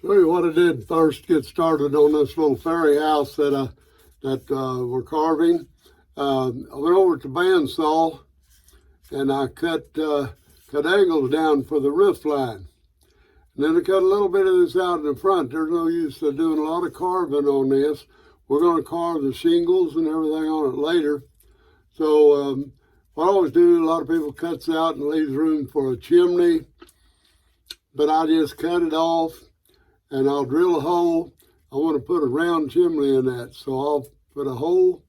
Show you what I did first. Get started on this little fairy house that we're carving. I went over to bandsaw and I cut angles down for the roof line. And then I cut a little bit of this out in the front. There's no use to doing a lot of carving on this. We're going to carve the shingles and everything on it later. So what I always do, a lot of people cuts out and leaves room for a chimney, but I just cut it off and I'll drill a hole. I want to put a round chimney in that, so I'll put a hole.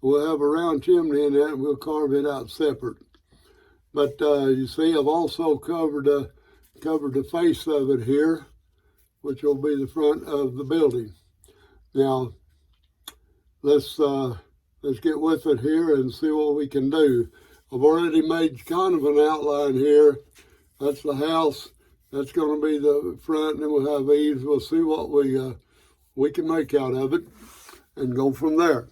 We'll have a round chimney in that and we'll carve it out separate. But you see, I've also covered the face of it here, which will be the front of the building. Now, let's get with it here and see what we can do. I've already made kind of an outline here. That's the house. That's going to be the front, and then we'll have eaves. We'll see what we can make out of it and go from there.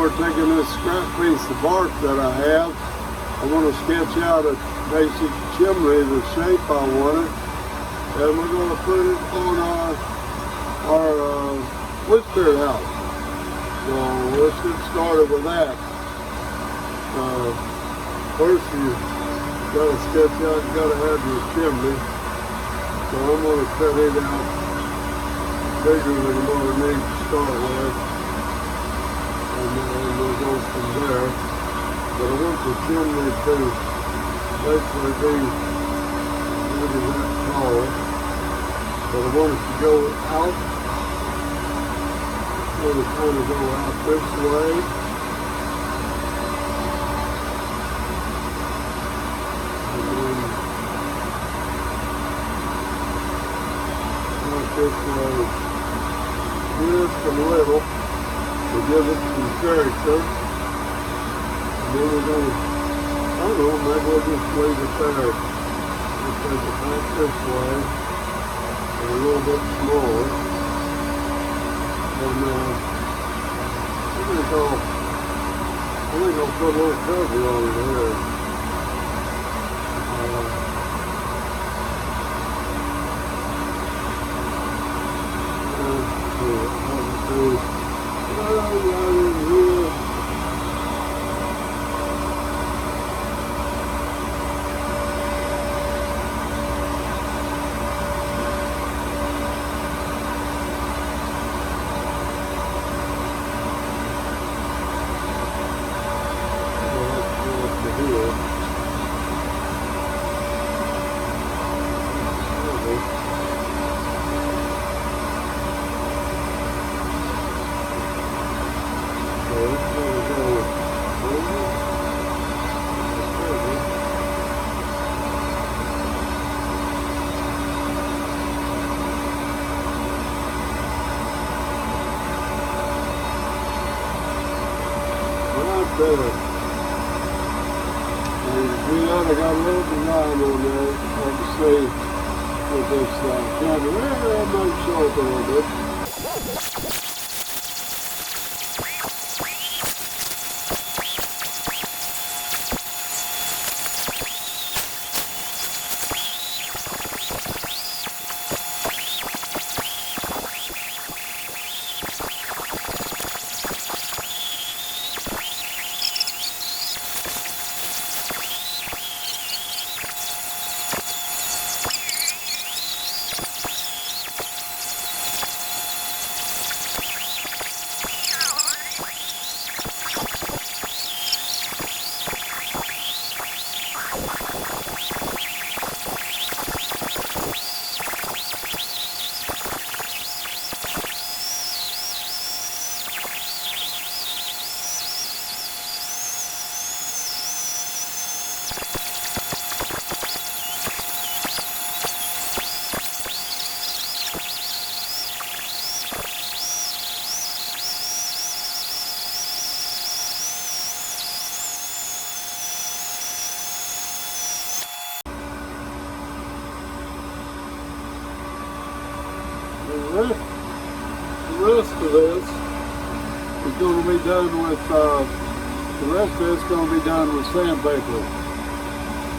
start taking this scrap piece of bark that I have. I'm going to sketch out a basic chimney, the shape I want it, and we're going to put it on our wood spirit house. So let's get started with that. First you got to sketch out, you got to have your chimney. So I'm going to cut it out bigger than what I need to start with. And then we'll go from there. But I want the chimney to basically be maybe that tall. But I want it to go out. I want it to kind of go out this way. And then out this way just a little to give it some character. And then we're going to, I don't know, maybe we'll just leave it there. We'll take it back this way, and a little bit smaller. And I think I'll put a little cover on it here. There. And see that I got a little design on there. Hard to see with this camera. I might show it a little bit. The rest of this is going to be done with, sandpaper.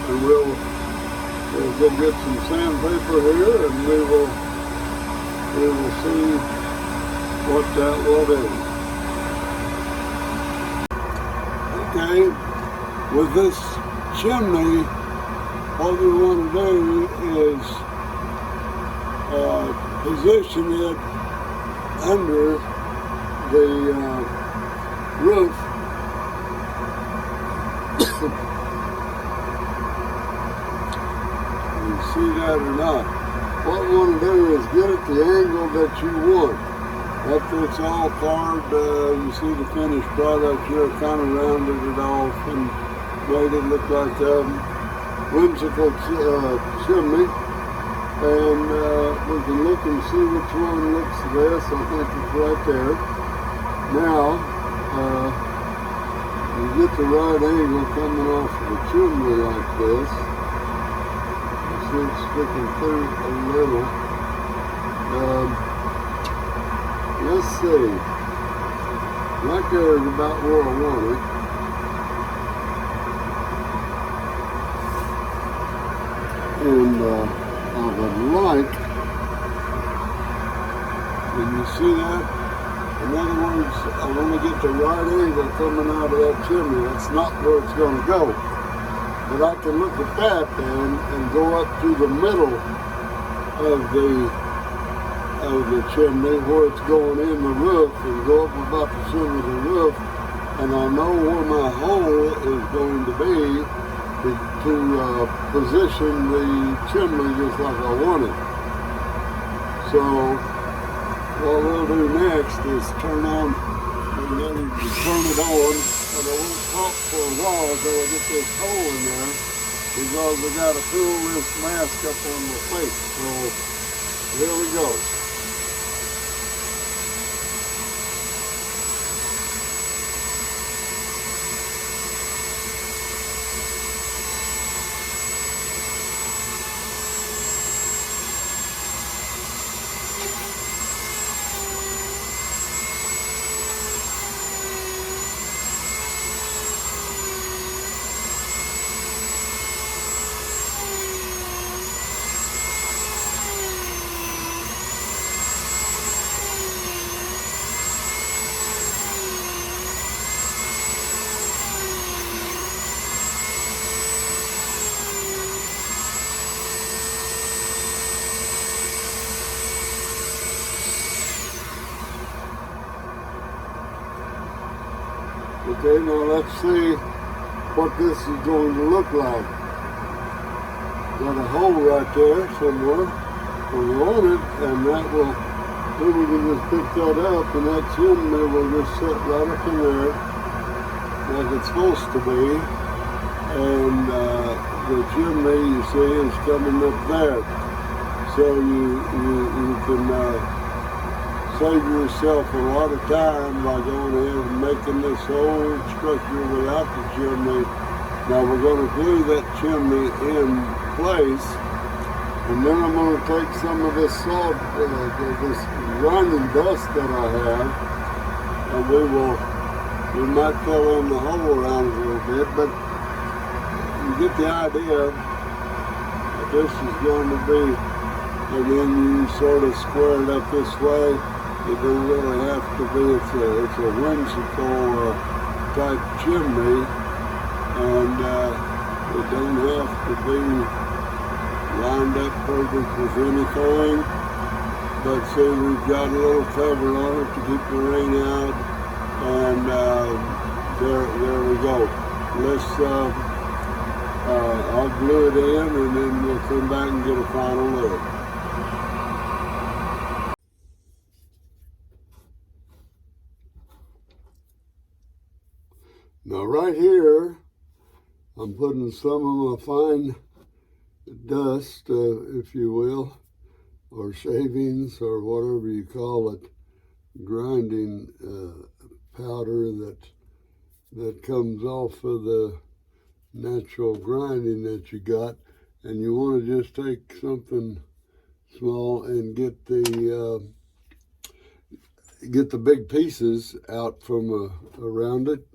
And we'll go get some sandpaper here and we will see what that will do. Okay, with this chimney, what we want to do is position it under the roof. You see that or not? What we want to do is get it the angle that you want. After it's all carved, you see the finished product here, kind of rounded it off and made it look like a whimsical chimney. And we can look and see which one looks the best. I think it's right there. Now, you get the right angle coming off of the chimney like this. You see it's sticking through a little. Let's see. Right there is about where I want it. And I would like, can you see that? In other words, I want to get the right angle coming out of that chimney. That's not where it's going to go. But I can look at that then and go up to the middle of the chimney where it's going in the roof and go up about the center of the roof, and I know where my hole is going to be to position the chimney just like I want it. So what we'll do next is turn it on, and I won't talk for a while until I get this hole in there, because we got to pull this mask up on the face. So here we go. Okay, now let's see what this is going to look like. Got a hole right there somewhere where we want it, and that will, then we can just pick that up, and that chimney will just sit right up in there like it's supposed to be. And the chimney, you see, is coming up there. So you can save yourself a lot of time by going ahead and making this whole structure without the chimney. Now we're going to glue that chimney in place, and then I'm going to take some of this salt, this grinding dust that I have, and we might fill in the hole around a little bit, but you get the idea that this is going to be, and then you sort of square it up this way. It don't really have to be, it's a whimsical type chimney, and it don't have to be lined up perfect with anything. But see, we've got a little cover on it to keep the rain out, and there we go. I'll glue it in, and then we'll come back and get a final look. Now right here, I'm putting some of my fine dust, if you will, or shavings, or whatever you call it, grinding powder that comes off of the natural grinding that you got, and you want to just take something small and get the big pieces out from around it,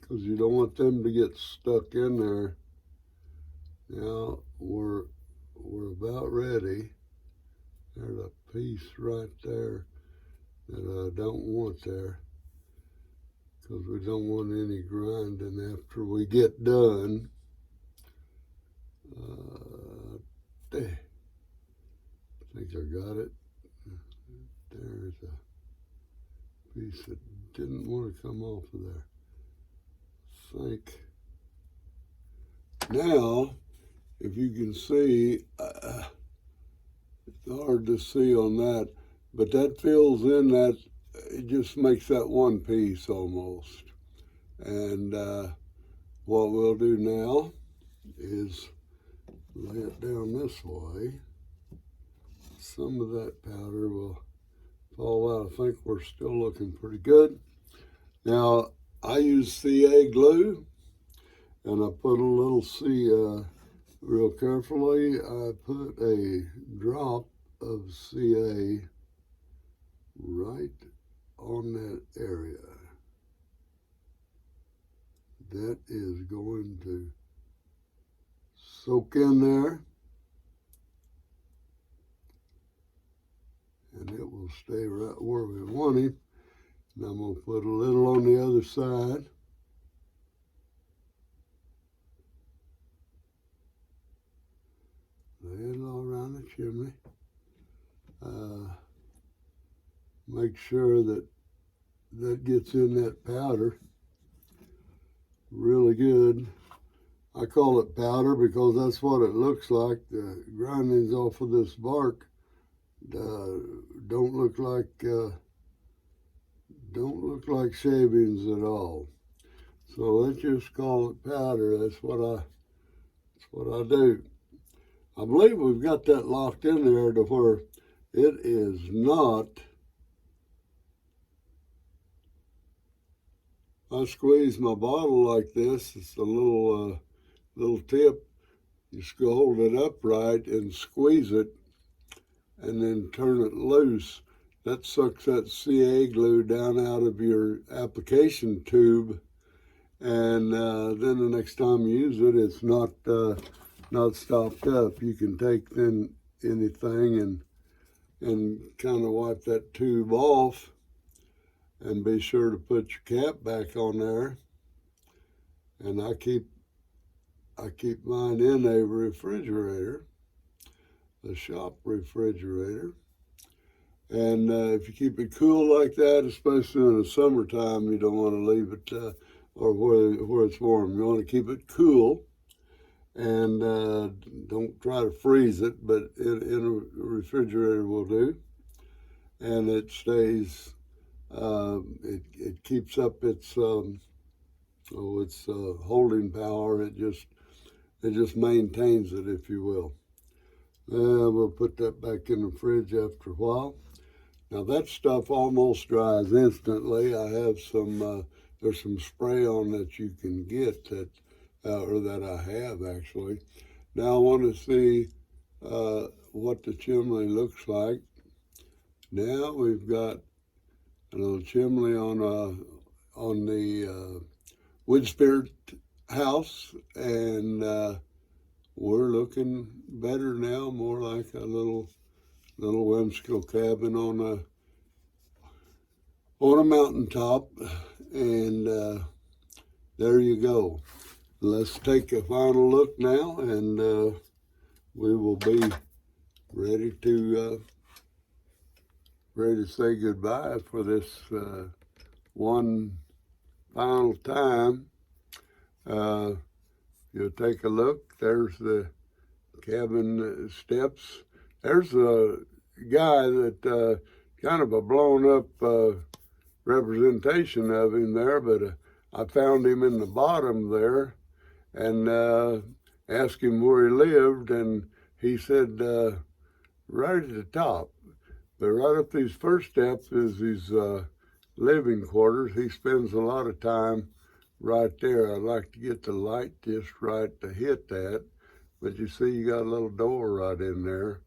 because you don't want them to get stuck in there. Now we're about ready. There's a piece right there that I don't want there, because we don't want any grinding after we get done. There. I think I got it. There's a piece that didn't want to come off of there. Now, if you can see, it's hard to see on that, but that fills in that, it just makes that one piece almost. And what we'll do now is lay it down this way. Some of that powder will fall out. I think we're still looking pretty good. Now, I use CA glue, and I put a little real carefully, I put a drop of CA right on that area. That is going to soak in there, and it will stay right where we want him. And I'm going to put a little on the other side. Lay it all around the chimney. Make sure that that gets in that powder really good. I call it powder because that's what it looks like. The grindings off of this bark don't look like shavings at all. So let's just call it powder. That's what I do. I believe we've got that locked in there to where it is not. I squeeze my bottle like this. It's a little tip. You just hold it upright and squeeze it, and then turn it loose. That sucks that CA glue down out of your application tube, and then the next time you use it, it's not stopped up. You can take then anything and kind of wipe that tube off, and be sure to put your cap back on there. And I keep mine in a refrigerator, a shop refrigerator. And if you keep it cool like that, especially in the summertime, you don't want to leave it or where it's warm. You want to keep it cool, and don't try to freeze it, but in a refrigerator will do. And it stays. It keeps up its holding power. It just maintains it, if you will. We'll put that back in the fridge after a while. Now that stuff almost dries instantly. I have there's some spray on that you can get that I have actually. Now I want to see what the chimney looks like. Now we've got a little chimney on the wood spirit house, and we're looking better now, more like a little whimsical cabin on a mountaintop. And there you go. Let's take a final look now, and we will be ready to say goodbye for this one final time. You'll take a look. There's the cabin steps. There's a guy that kind of a blown up representation of him there, but I found him in the bottom there and asked him where he lived, and he said right at the top. But right up these first steps is his living quarters. He spends a lot of time right there. I'd like to get the light just right to hit that. But you see, you got a little door right in there,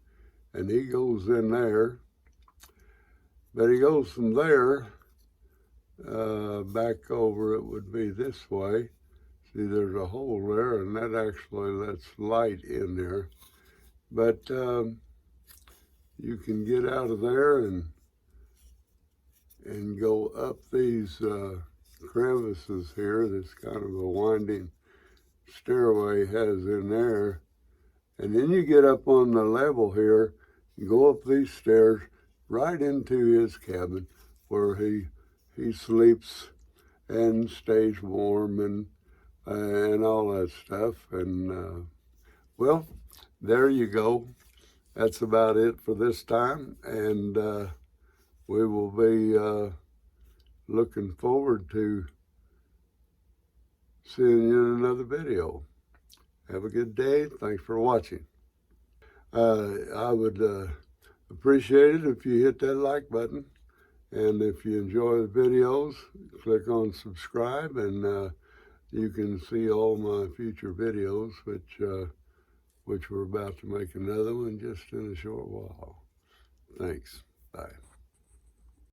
and he goes in there. But he goes from there back over. It would be this way. See, there's a hole there, and that actually lets light in there. But you can get out of there and go up these crevices here. This kind of a winding stairway has in there, and then you get up on the level here, and go up these stairs right into his cabin, where he sleeps and stays warm and all that stuff. And well, there you go. That's about it for this time, and we will be looking forward to seeing you in another video. Have a good day. Thanks for watching. I would appreciate it if you hit that like button, and if you enjoy the videos, click on subscribe, and you can see all my future videos, which we're about to make another one just in a short while. Thanks. Bye.